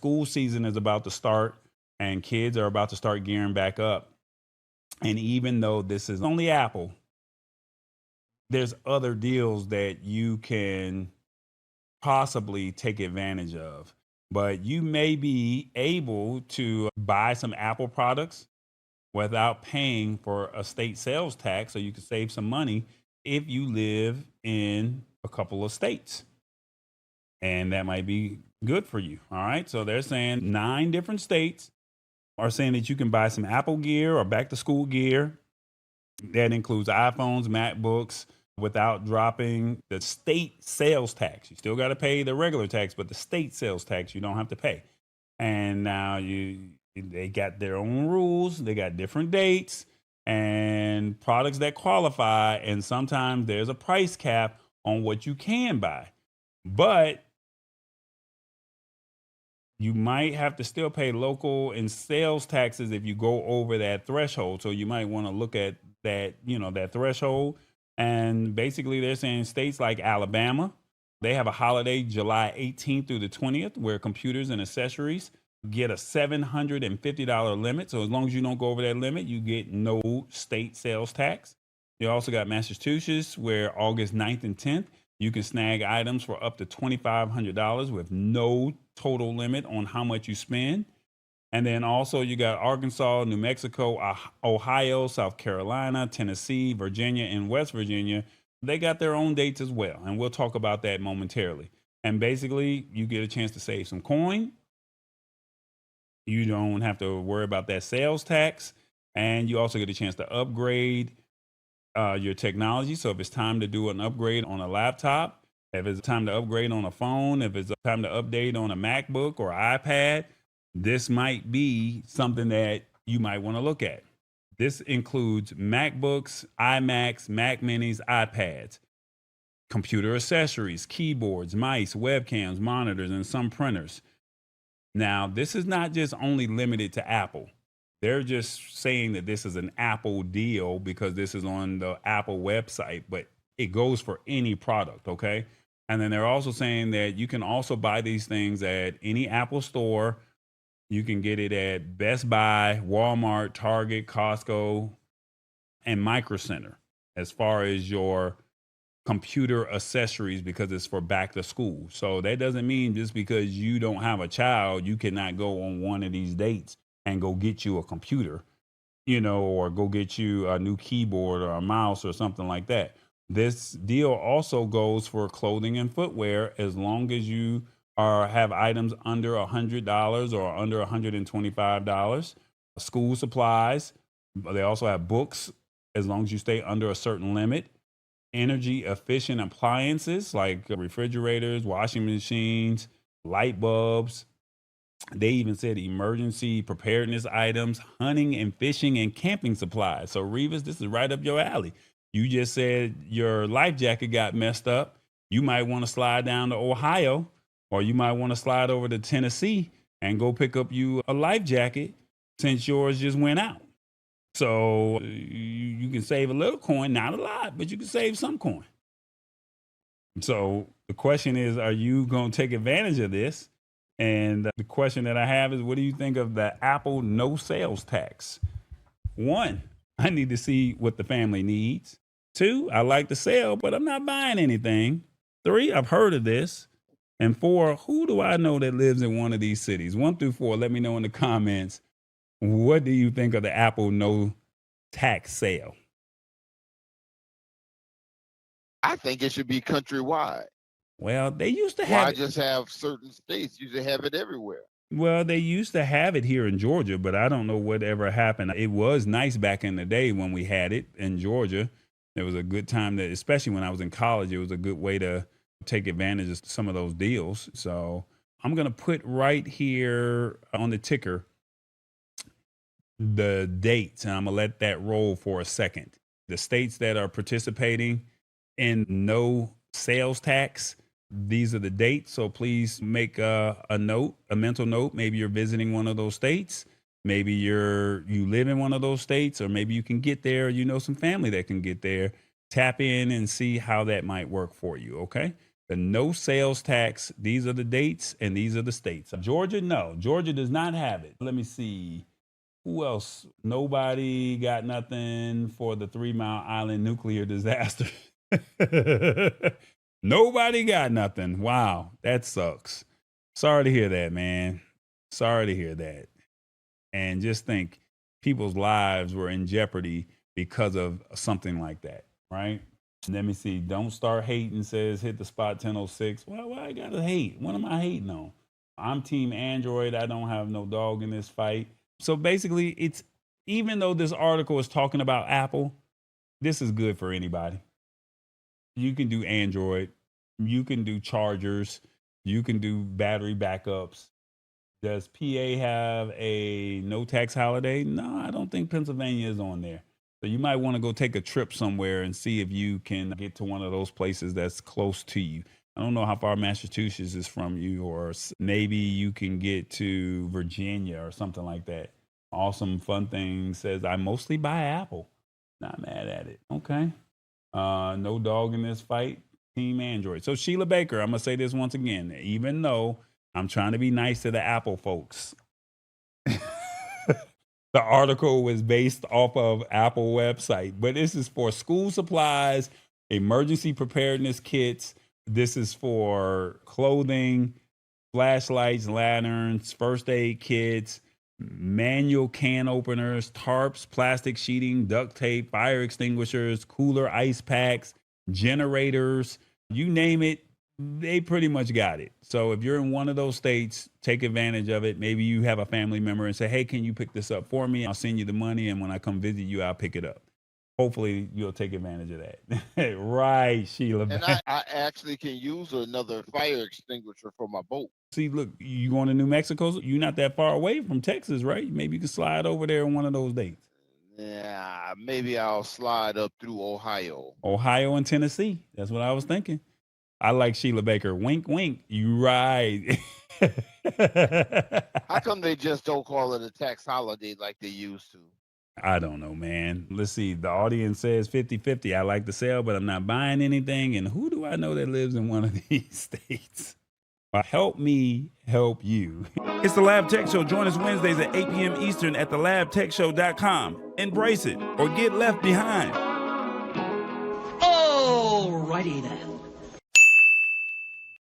school season is about to start and kids are about to start gearing back up. And even though this is only Apple, there's other deals that you can possibly take advantage of. But you may be able to buy some Apple products without paying for a state sales tax, so you can save some money if you live in a couple of states. And that might be good for you. All right. So they're saying 9 different states are saying that you can buy some Apple gear or back to school gear. That includes iPhones, MacBooks, without dropping the state sales tax. You still got to pay the regular tax, but the state sales tax you don't have to pay. And now they got their own rules. They got different dates and products that qualify. And sometimes there's a price cap on what you can buy. But you might have to still pay local and sales taxes if you go over that threshold. So you might want to look at that, that threshold. And basically they're saying states like Alabama, they have a holiday July 18th through the 20th where computers and accessories get a $750 limit. So as long as you don't go over that limit, you get no state sales tax. You also got Massachusetts where August 9th and 10th, you can snag items for up to $2,500 with no total limit on how much you spend. And then also you got Arkansas, New Mexico, Ohio, South Carolina, Tennessee, Virginia, and West Virginia. They got their own dates as well. And we'll talk about that momentarily. And basically you get a chance to save some coin. You don't have to worry about that sales tax. And you also get a chance to upgrade your technology. So if it's time to do an upgrade on a laptop, if it's time to upgrade on a phone, if it's time to update on a MacBook or iPad, this might be something that you might want to look at. This includes MacBooks, iMacs, Mac Minis, iPads, computer accessories, keyboards, mice, webcams, monitors, and some printers. Now, this is not just only limited to Apple. They're just saying that this is an Apple deal because this is on the Apple website, but it goes for any product, okay? And then they're also saying that you can also buy these things at any Apple store. You can get it at Best Buy, Walmart, Target, Costco, and Micro Center as far as your computer accessories because it's for back to school. So that doesn't mean just because you don't have a child, you cannot go on one of these dates and go get you a computer, or go get you a new keyboard or a mouse or something like that. This deal also goes for clothing and footwear as long as you have items under $100 or under $125. School supplies, they also have books as long as you stay under a certain limit. Energy efficient appliances like refrigerators, washing machines, light bulbs. They even said emergency preparedness items, hunting and fishing and camping supplies. So Revis, this is right up your alley. You just said your life jacket got messed up. You might want to slide down to Ohio, or you might want to slide over to Tennessee and go pick up you a life jacket since yours just went out. So you can save a little coin, not a lot, but you can save some coin. So the question is, are you going to take advantage of this? And the question that I have is, what do you think of the Apple no sales tax? 1, I need to see what the family needs. 2, I like the sale, but I'm not buying anything. 3, I've heard of this. And 4, who do I know that lives in one of these cities? 1 through 4, let me know in the comments. What do you think of the Apple no tax sale? I think it should be countrywide. Well, they used to Why have it. just have certain states? You should have it everywhere. Well, they used to have it here in Georgia, but I don't know whatever happened. It was nice back in the day when we had it in Georgia. It was a good time that, especially when I was in college, it was a good way to take advantage of some of those deals. So I'm going to put right here on the ticker the dates, and I'm going to let that roll for a second. The states that are participating in no sales tax, these are the dates. So please make a note, a mental note. Maybe you're visiting one of those states. Maybe you live in one of those states, or maybe you can get there. You know some family that can get there. Tap in and see how that might work for you. Okay. The no sales tax, these are the dates and these are the states. Georgia, no. Georgia does not have it. Let me see. Who else? Nobody got nothing for the 3 Mile Island nuclear disaster. Nobody got nothing. Wow, that sucks. Sorry to hear that, man. Sorry to hear that. And just think people's lives were in jeopardy because of something like that, right? Let me see. Don't start hating says hit the spot 1006. Well, why I gotta hate? What am I hating on? I'm team Android. I don't have no dog in this fight. So basically, it's even though this article is talking about Apple, this is good for anybody. You can do Android, you can do chargers, you can do battery backups. Does PA have a no tax holiday? No, I don't think Pennsylvania is on there. So you might want to go take a trip somewhere and see if you can get to one of those places that's close to you. I don't know how far Massachusetts is from you, or maybe you can get to Virginia or something like that. Awesome Fun Thing says, I mostly buy Apple. Not mad at it. Okay. No dog in this fight. Team Android. So Sheila Baker, I'm going to say this once again, even though I'm trying to be nice to the Apple folks. The article was based off of Apple website, but this is for school supplies, emergency preparedness kits. This is for clothing, flashlights, lanterns, first aid kits, manual can openers, tarps, plastic sheeting, duct tape, fire extinguishers, cooler ice packs, generators, you name it. They pretty much got it. So if you're in one of those states, take advantage of it. Maybe you have a family member and say, hey, can you pick this up for me? I'll send you the money. And when I come visit you, I'll pick it up. Hopefully you'll take advantage of that. Right, Sheila. And I actually can use another fire extinguisher for my boat. See, look, you going to New Mexico? You're not that far away from Texas, right? Maybe you can slide over there on one of those dates. Yeah, maybe I'll slide up through Ohio. Ohio and Tennessee. That's what I was thinking. I like Sheila Baker. Wink, wink. You right. How come they just don't call it a tax holiday like they used to? I don't know, man. Let's see. The audience says 50-50. I like the sale, but I'm not buying anything. And who do I know that lives in one of these states? Help me help you. It's the Lab Tech Show. Join us Wednesdays at 8 p.m. Eastern at thelabtechshow.com. Embrace it or get left behind. Alrighty then.